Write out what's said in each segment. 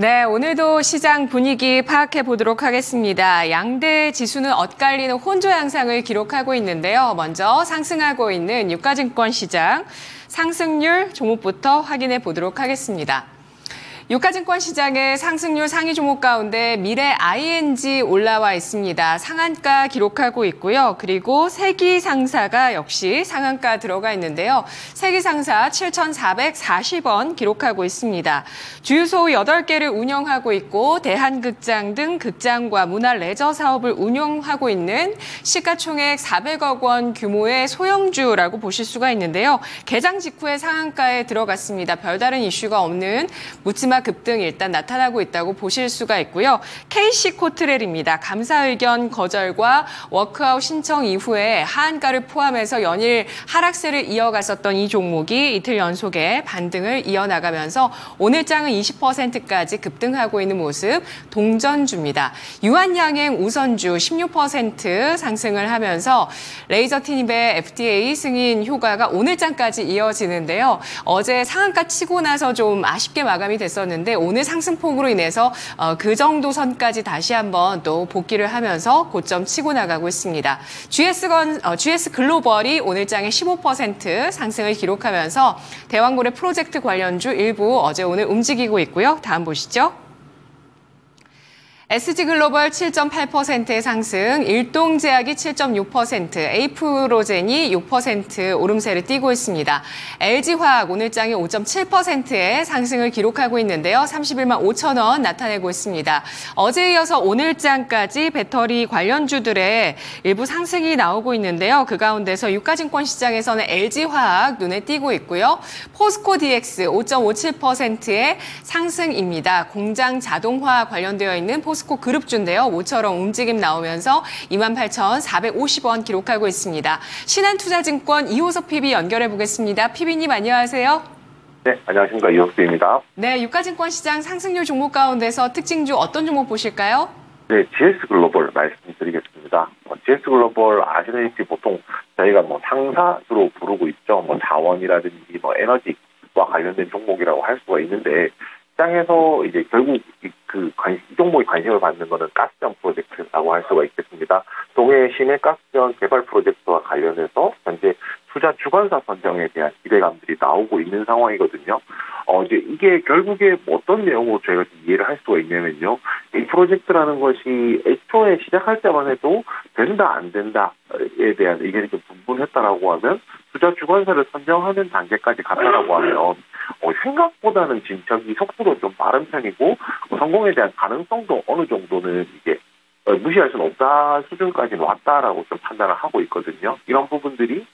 네, 오늘도 시장 분위기 파악해 보도록 하겠습니다. 양대 지수는 엇갈리는 혼조 양상을 기록하고 있는데요. 먼저 상승하고 있는 유가증권 시장 상승률 종목부터 확인해 보도록 하겠습니다. 유가증권 시장의 상승률 상위 종목 가운데 미래 ING 올라와 있습니다. 상한가 기록하고 있고요. 그리고 세기상사가 역시 상한가 들어가 있는데요. 세기상사 7,440원 기록하고 있습니다. 주유소 8개를 운영하고 있고 대한극장 등 극장과 문화 레저 사업을 운영하고 있는 시가총액 400억 원 규모의 소형주라고 보실 수가 있는데요. 개장 직후에 상한가에 들어갔습니다. 별다른 이슈가 없는 묻지마 급등 일단 나타나고 있다고 보실 수가 있고요. KC코트렐입니다. 감사 의견 거절과 워크아웃 신청 이후에 하한가를 포함해서 연일 하락세를 이어갔었던 이 종목이 이틀 연속에 반등을 이어나가면서 오늘 장은 20%까지 급등하고 있는 모습 동전주입니다. 유한양행 우선주 16% 상승을 하면서 레이저티닙의 FDA 승인 효과가 오늘 장까지 이어지는데요. 어제 상한가 치고 나서 좀 아쉽게 마감이 됐었는데 오늘 상승폭으로 인해서 그 정도 선까지 다시 한번 또 복귀를 하면서 고점 치고 나가고 있습니다. GS 글로벌이 오늘 장에 15% 상승을 기록하면서 대왕고래 프로젝트 관련주 일부 어제 오늘 움직이고 있고요. 다음 보시죠. SG글로벌 7.8%의 상승, 일동제약이 7.6%, 에이프로젠이 6% 오름세를 띠고 있습니다. LG화학 오늘 장에 5.7%의 상승을 기록하고 있는데요. 31만 5천 원 나타내고 있습니다. 어제에 이어서 오늘 장까지 배터리 관련주들의 일부 상승이 나오고 있는데요. 그 가운데서 유가증권 시장에서는 LG화학 눈에 띄고 있고요. 포스코DX 5.57%의 상승입니다. 공장 자동화 관련되어 있는 포스코 그룹주인데요. 모처럼 움직임 나오면서 28,450원 기록하고 있습니다. 신한투자증권 이호섭 PB 연결해 보겠습니다. PB님 안녕하세요. 네, 안녕하십니까. 이호섭입니다. 네, 유가증권 시장 상승률 종목 가운데서 특징주 어떤 종목 보실까요? 네, GS글로벌 말씀드리겠습니다. GS글로벌 아시다시피 보통 저희가 상사주로 부르고 있죠. 자원이라든지 에너지와 관련된 종목이라고 할 수가 있는데 시장에서 이제 결국 이 종목에 관심을 받는 것은 가스전 프로젝트라고 할 수가 있겠습니다. 동해 시내 가스전 개발 프로젝트와 관련해서 현재 투자 주관사 선정에 대한 기대감들이 나오고 있는 상황이거든요. 이제 이게 결국에 어떤 내용으로 저희가 이해를 할 수가 있냐면요. 이 프로젝트라는 것이 애초에 시작할 때만 해도 된다 안 된다에 대한 의견이 좀 분분했다라고 하면 투자 주관사를 선정하는 단계까지 갔다라고 하면 생각보다는 진척이 속도도 좀 빠른 편이고 성공에 대한 가능성도 어느 정도는 이제 무시할 수는 없다 수준까지는 왔다라고 좀 판단을 하고 있거든요. 이런 부분들이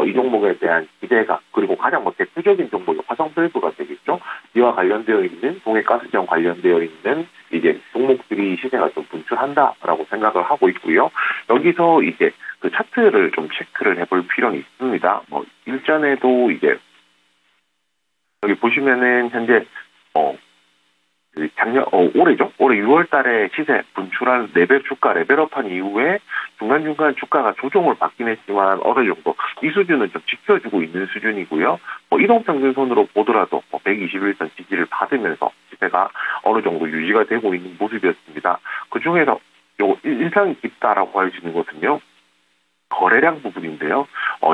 이 종목에 대한 기대가 그리고 가장 대표적인 종목이 화성밸브가 되겠죠. 이와 관련되어 있는 동해가스전 관련되어 있는 이제 종목들이 시세가 좀 분출한다라고 생각을 하고 있고요. 여기서 이제 그 차트를 좀 체크를 해볼 필요는 있습니다. 일전에도 이제 여기 보시면은 현재 올해죠. 올해 6월 달에 시세 분출한 주가 레벨업한 이후에 중간중간 주가가 조정을 받긴 했지만 어느 정도 이 수준은 좀 지켜주고 있는 수준이고요. 이동평균선으로 보더라도 121선 지지를 받으면서 시세가 어느 정도 유지가 되고 있는 모습이었습니다. 그 중에서 인상이 깊다라고 할 수 있는 것은요. 거래량 부분인데요.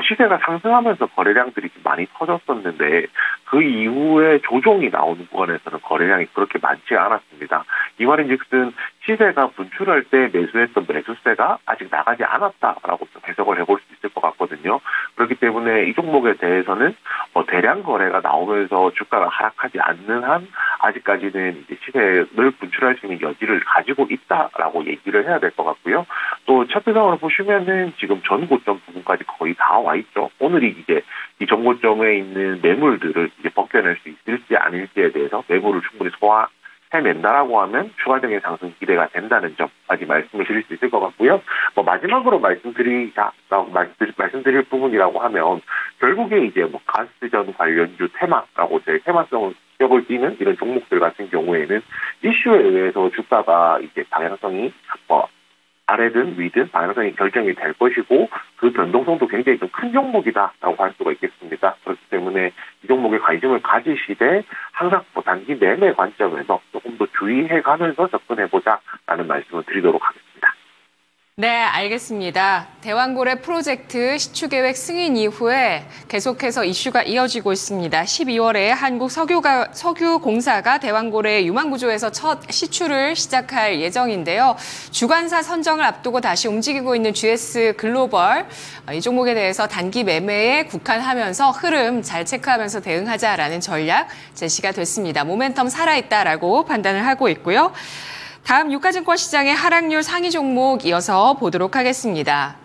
시세가 상승하면서 거래량들이 많이 터졌었는데 그 이후에 조정이 나오는 구간에서는 거래량이 그렇게 많지 않았습니다. 이 말인즉슨 시세가 분출할 때 매수했던 매수세가 아직 나가지 않았다라고 좀 해석을 해볼 수 있을 것 같거든요. 그렇기 때문에 이 종목에 대해서는 대량 거래가 나오면서 주가가 하락하지 않는 한 아직까지는 이제 시세를 분출할 수 있는 여지를 가지고 있다라고 얘기를 해야 될 것 같고요. 또 차트상으로 보시면은 지금 전 고점 부분까지 거의 다 와 있죠. 오늘이 이제 이 전 고점에 있는 매물들을 이제 벗겨낼 수 있을지 아닐지에 대해서 매물을 충분히 소화해낸다라고 하면 추가적인 상승 기대가 된다는 점까지 말씀을 드릴 수 있을 것 같고요. 마지막으로 말씀드릴 부분이라고 하면 결국에 이제 가스전 관련주 테마라고 저희 테마성을 격을 띠는 이런 종목들 같은 경우에는 이슈에 의해서 주가가 이제 방향성이 아래든 위든 방향성이 결정이 될 것이고 그 변동성도 굉장히 좀 큰 종목이다라고 할 수가 있겠습니다. 그렇기 때문에 이 종목에 관심을 가지시되 항상 단기 매매 관점에서 조금 더 주의해가면서 접근해보자라는 말씀을 드리도록 하겠습니다. 네, 알겠습니다. 대왕고래 프로젝트 시추계획 승인 이후에 계속해서 이슈가 이어지고 있습니다. 12월에 한국석유공사가 대왕고래 유망구조에서 첫 시추를 시작할 예정인데요. 주관사 선정을 앞두고 다시 움직이고 있는 GS 글로벌, 이 종목에 대해서 단기 매매에 국한하면서 흐름 잘 체크하면서 대응하자라는 전략 제시가 됐습니다. 모멘텀 살아있다라고 판단을 하고 있고요. 다음 유가증권 시장의 하락률 상위 종목 이어서 보도록 하겠습니다.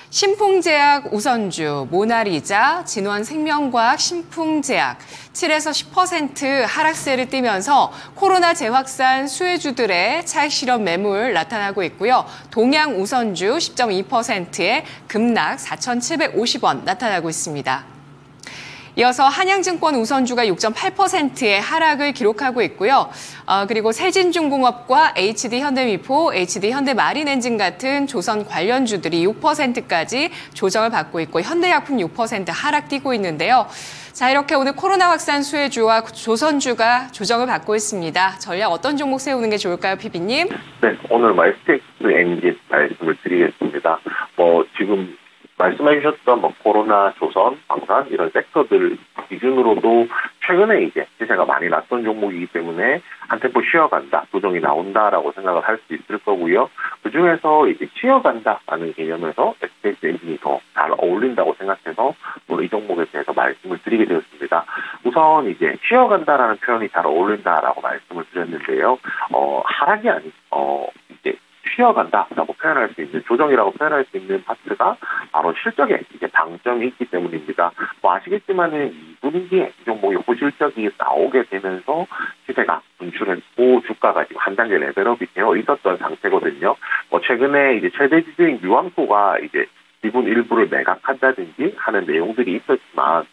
신풍제약 우선주, 모나리자, 진원생명과학, 신풍제약 7에서 10% 하락세를 띠면서 코로나 재확산 수혜주들의 차익 실현 매물 나타나고 있고요. 동양 우선주 10.2%의 급락 4,750원 나타나고 있습니다. 이어서 한양증권 우선주가 6.8%의 하락을 기록하고 있고요. 그리고 세진중공업과 HD현대미포, HD현대마린엔진 같은 조선 관련주들이 6%까지 조정을 받고 있고 현대약품 6% 하락 띄고 있는데요. 자, 이렇게 오늘 코로나 확산 수혜주와 조선주가 조정을 받고 있습니다. 전략 어떤 종목 세우는 게 좋을까요, PB님? 네, 오늘 STX 엔진 말씀을 드리겠습니다. 지금 말씀해 주셨던 코로나, 조선, 방산 이런 섹터들 기준으로도 최근에 이제 시세가 많이 났던 종목이기 때문에 한 템포 쉬어간다, 조정이 나온다라고 생각을 할 수 있을 거고요. 그 중에서 이제 쉬어간다라는 개념에서 STX 엔진이 더 잘 어울린다고 생각해서 오늘 이 종목에 대해서 말씀을 드리게 되었습니다. 우선 이제 쉬어간다라는 표현이 잘 어울린다라고 말씀을 드렸는데요. 하락이 아니고 이제 쉬어간다라고 표현할 수 있는, 조정이라고 표현할 수 있는 파트가 바로 실적에 이제 방점이 있기 때문입니다. 아시겠지만은 2분기에 이 종목의 호실적이 나오게 되면서 시세가 분출했고 주가가 지금 한 단계 레벨업이 되어 있었던 상태거든요. 최근에 이제 최대 주주인 유황코가 이제 지분 일부를 매각한다든지 하는 내용들이 있었지만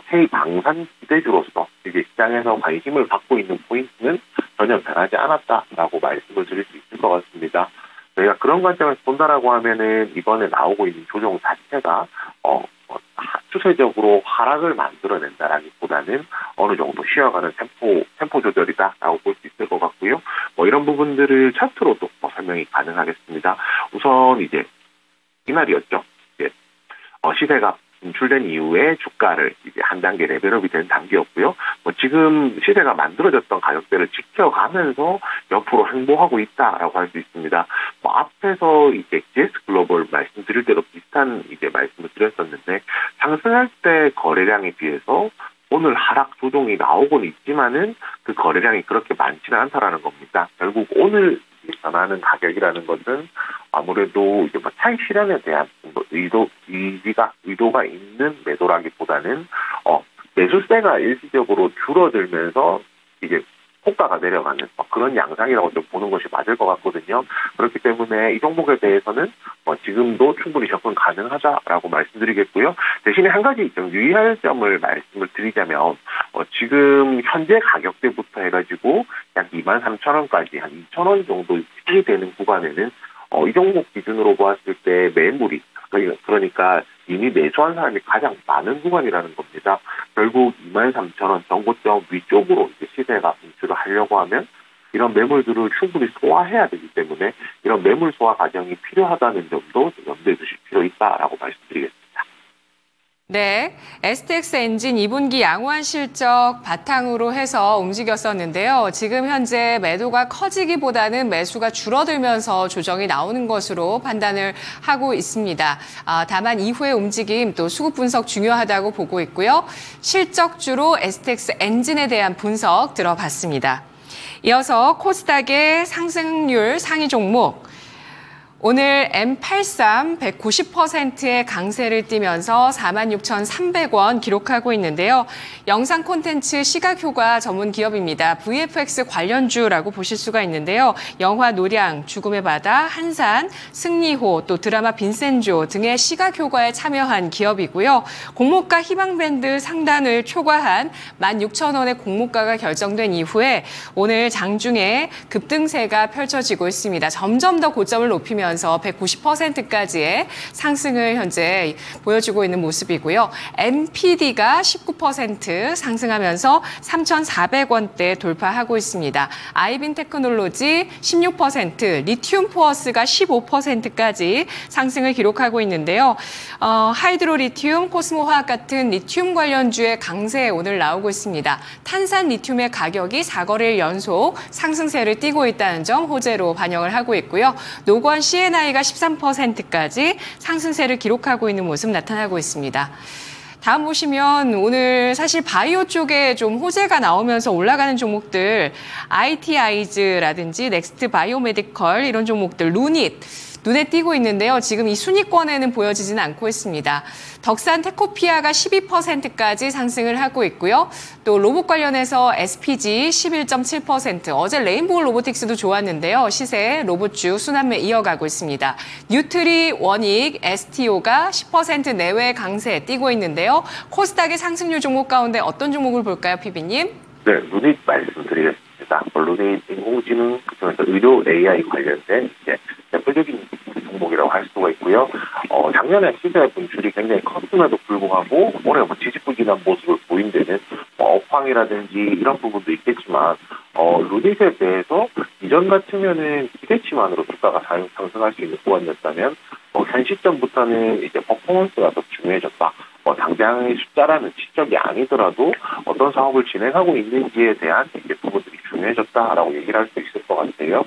K 방산 기대주로서 이제 시장에서 관심을 받고 있는 포인트는 전혀 변하지 않았다라고 말씀을 드릴 수 있을 것 같습니다. 저희가 그런 관점에서 본다라고 하면은 이번에 나오고 있는 조정 자체가 추세적으로 하락을 만들어낸다라기보다는 어느 정도 쉬어가는 템포 조절이다라고 볼 수 있을 것 같고요. 이런 부분들을 차트로도 설명이 가능하겠습니다. 우선 이제 이날이었죠. 시세가 분출된 이후에 주가를 이제 한 단계 레벨업이 된 단계였고요. 지금 시세가 만들어졌던 가격대를 지켜가면서 옆으로 행보하고 있다라고 할 수 있습니다. 앞에서 이제 GS 글로벌 말씀드릴 때도 비슷한 이제 말씀을 드렸었는데 상승할 때 거래량에 비해서 오늘 하락 조정이 나오고는 있지만은 그 거래량이 그렇게 많지는 않다라는 겁니다. 결국 오늘 전하는 가격이라는 것은 아무래도 이제 차익 실현에 대한 의도가 있는 매도라기보다는 매수세가 일시적으로 줄어들면서 이제 호가가 내려가는 그런 양상이라고 좀 보는 것이 맞을 것 같거든요. 그렇기 때문에 이 종목에 대해서는 지금도 충분히 접근 가능하다라고 말씀드리겠고요. 대신에 한 가지 좀 유의할 점을 말씀을 드리자면 지금 현재 가격대부터 해가지고 약 23,000원까지 한 2,000원 정도 수익이 되는 구간에는 이 종목 기준으로 보았을 때 매물이 그러니까 이미 매수한 사람이 가장 많은 구간이라는 겁니다. 결국 23,000원 정고점 위쪽으로 이제 시세가 분출을 하려고 하면 이런 매물들을 충분히 소화해야 되기 때문에 이런 매물 소화 과정이 필요하다는 점도 염두에 두실 필요 있다라고 말씀드리겠습니다. 네, STX 엔진 2분기 양호한 실적 바탕으로 해서 움직였었는데요. 지금 현재 매도가 커지기보다는 매수가 줄어들면서 조정이 나오는 것으로 판단을 하고 있습니다. 다만 이후의 움직임 또 수급 분석 중요하다고 보고 있고요. 실적주로 STX 엔진에 대한 분석 들어봤습니다. 이어서 코스닥의 상승률 상위 종목. 오늘 M83 190%의 강세를 띠면서 46,300원 기록하고 있는데요. 영상 콘텐츠 시각효과 전문 기업입니다. VFX 관련주라고 보실 수가 있는데요. 영화 노량, 죽음의 바다, 한산, 승리호, 또 드라마 빈센조 등의 시각효과에 참여한 기업이고요. 공모가 희망밴드 상단을 초과한 16,000원의 공모가가 결정된 이후에 오늘 장중에 급등세가 펼쳐지고 있습니다. 점점 더 고점을 높이면서 올라가면서 190%까지의 상승을 현재 보여주고 있는 모습이고요. MPD가 19% 상승하면서 3,400원대 돌파하고 있습니다. 아이빈 테크놀로지 16%, 리튬 포어스가 15%까지 상승을 기록하고 있는데요. 하이드로 리튬, 코스모 화학 같은 리튬 관련주의 강세 오늘 나오고 있습니다. 탄산 리튬의 가격이 4거래일 연속 상승세를 띠고 있다는 점 호재로 반영을 하고 있고요. 노건 CNI가 13%까지 상승세를 기록하고 있는 모습 나타나고 있습니다. 다음 보시면 오늘 사실 바이오 쪽에 좀 호재가 나오면서 올라가는 종목들 IT아이즈라든지 넥스트 바이오메디컬 이런 종목들 루닛 눈에 띄고 있는데요. 지금 이 순위권에는 보여지지는 않고 있습니다. 덕산 테코피아가 12%까지 상승을 하고 있고요. 또 로봇 관련해서 SPG 11.7%, 어제 레인보우 로보틱스도 좋았는데요. 시세 로봇주 순환매 이어가고 있습니다. 뉴트리, 원익, STO가 10% 내외 강세 띄고 있는데요. 코스닥의 상승률 종목 가운데 어떤 종목을 볼까요, PB님? 네, 루닛 말씀드리겠습니다. 루닛 인공지능, 그중에서 의료 AI 관련된 대표적인 종목이라고 할 수가 있고요. 작년에 시세 분출이 굉장히 컸음에도 불구하고 올해 지지부진한 모습을 보인 데는 업황이라든지 이런 부분도 있겠지만 루닛에 대해서 이전 같으면은 기대치만으로 주가가 상승할 수 있는 구간이었다면 현 시점부터는 이제 퍼포먼스가 더 중요해졌다. 당장의 숫자라는 지적이 아니더라도 어떤 사업을 진행하고 있는지에 대한 이제 부분들이 중요해졌다라고 얘기를 할 수 있을 것 같아요.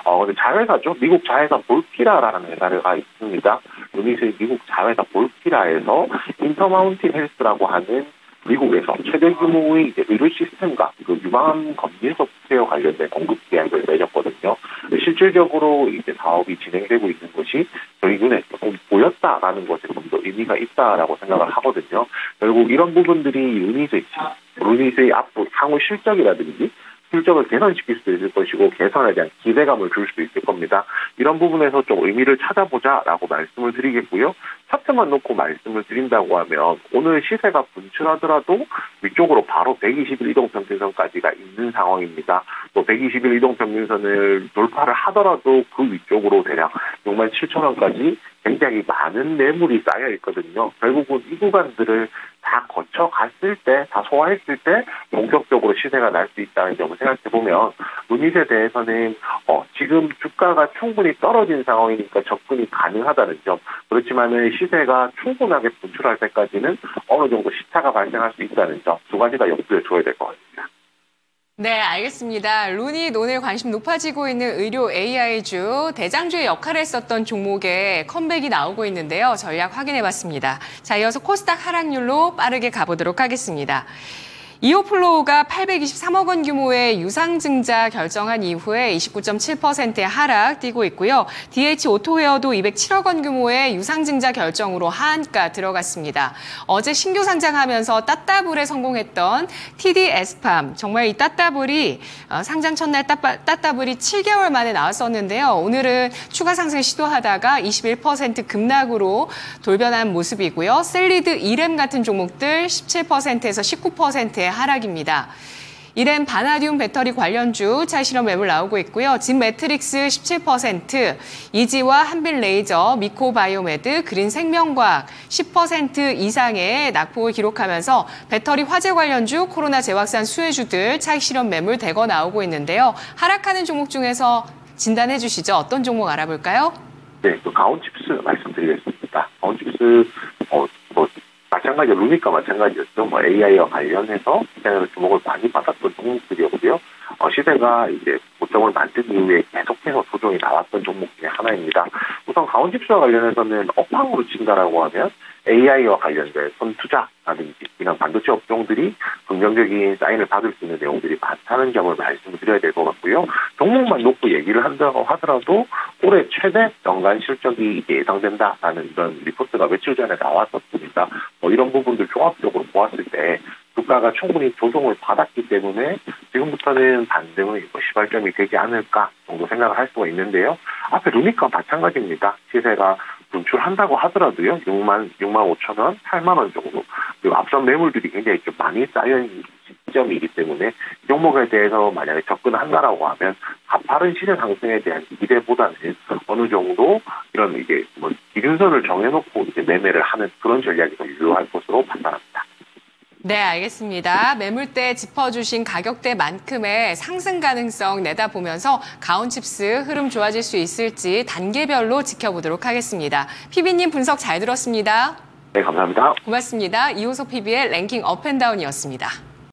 근데 자회사죠. 미국 자회사 볼피라라는 회사가 있습니다. 루닛의 미국 자회사 볼피라에서 인터마운틴 헬스라고 하는 미국에서 최대 규모의 이제 의료 시스템과 그 유망 검진 소프트웨어 관련된 공급 계약을 맺었거든요. 실질적으로 이제 사업이 진행되고 있는 것이 저희 눈에 조금 보였다라는 것에 좀 더 의미가 있다라고 생각을 하거든요. 결국 이런 부분들이 루닛의 앞으로 향후 실적이라든지 실적을 개선시킬 수도 있을 것이고 개선에 대한 기대감을 줄 수도 있을 겁니다. 이런 부분에서 좀 의미를 찾아보자라고 말씀을 드리겠고요. 차트만 놓고 말씀을 드린다고 하면 오늘 시세가 분출하더라도 위쪽으로 바로 120일 이동평균선까지가 있는 상황입니다. 또 120일 이동평균선을 돌파를 하더라도 그 위쪽으로 대략 67,000원까지 굉장히 많은 매물이 쌓여 있거든요. 결국은 이 구간들을 다 거쳐갔을 때, 다 소화했을 때 본격적으로 시세가 날 수 있다는 점을 생각해보면 루닛에 대해서는 지금 주가가 충분히 떨어진 상황이니까 접근이 가능하다는 점, 그렇지만은 시세가 충분하게 분출할 때까지는 어느 정도 시차가 발생할 수 있다는 점, 두 가지 다 염두에 둬야 될 것 같습니다. 네, 알겠습니다. 루닛 오늘 관심 높아지고 있는 의료 AI주, 대장주의 역할을 했었던 종목에 컴백이 나오고 있는데요. 전략 확인해봤습니다. 자, 이어서 코스닥 하락률로 빠르게 가보도록 하겠습니다. 이오플로우가 823억 원 규모의 유상증자 결정한 이후에 29.7%의 하락 띄고 있고요. DH 오토웨어도 207억 원 규모의 유상증자 결정으로 하한가 들어갔습니다. 어제 신규 상장하면서 따따블에 성공했던 TD 에스팜, 정말 이 따따블이 상장 첫날 따따블이 7개월 만에 나왔었는데요. 오늘은 추가 상승 시도하다가 21% 급락으로 돌변한 모습이고요. 셀리드 이렘 같은 종목들 17%에서 19%의 하락입니다. 이렘 바나듐 배터리 관련주 차익실현 매물 나오고 있고요. 진 매트릭스 17%, 이지와 한빛레이저, 미코바이오메드, 그린생명과학 10% 이상의 낙폭을 기록하면서 배터리 화재 관련주, 코로나 재확산 수혜주들 차익실현 매물 대거 나오고 있는데요. 하락하는 종목 중에서 진단해 주시죠. 어떤 종목 알아볼까요? 네, 가온칩스 말씀드리겠습니다. 가온칩스 마찬가지, 루닛과 마찬가지였죠. AI와 관련해서 시장에서 주목을 많이 받았던 종목들이었고요. 시세가 이제 고점을 만든 이후에 계속해서 조정이 나왔던 종목 중에 하나입니다. 우선 가온칩스와 관련해서는 업황으로 친다라고 하면 AI와 관련된 선투자라든지 이런 반도체 업종들이 긍정적인 사인을 받을 수 있는 내용들이 많다는 점을 말씀드려야 될 것 같고요. 종목만 놓고 얘기를 한다고 하더라도 올해 최대 연간 실적이 이제 예상된다라는 이런 리포트가 며칠 전에 나왔었습니다. 이런 부분들 종합적으로 보았을 때 주가가 충분히 조정을 받았기 때문에 지금부터는 반등의 시발점이 되지 않을까 정도 생각을 할 수가 있는데요. 앞에 루닛과 마찬가지입니다. 시세가 분출한다고 하더라도요. 6만 5천 원, 8만 원 정도. 그리고 앞선 매물들이 굉장히 좀 많이 쌓여있는 시점이기 때문에 이 종목에 대해서 만약에 접근한다라고 하면 가파른 시세 상승에 대한 기대보다는 어느 정도 이런 이게 뭐 기준선을 정해놓고 이제 매매를 하는 그런 전략이 더 유효할 것으로 판단합니다. 네, 알겠습니다. 매물대 짚어주신 가격대만큼의 상승 가능성 내다보면서 가온칩스 흐름 좋아질 수 있을지 단계별로 지켜보도록 하겠습니다. PB님 분석 잘 들었습니다. 네, 감사합니다. 고맙습니다. 이호석 PB의 랭킹 업앤다운이었습니다.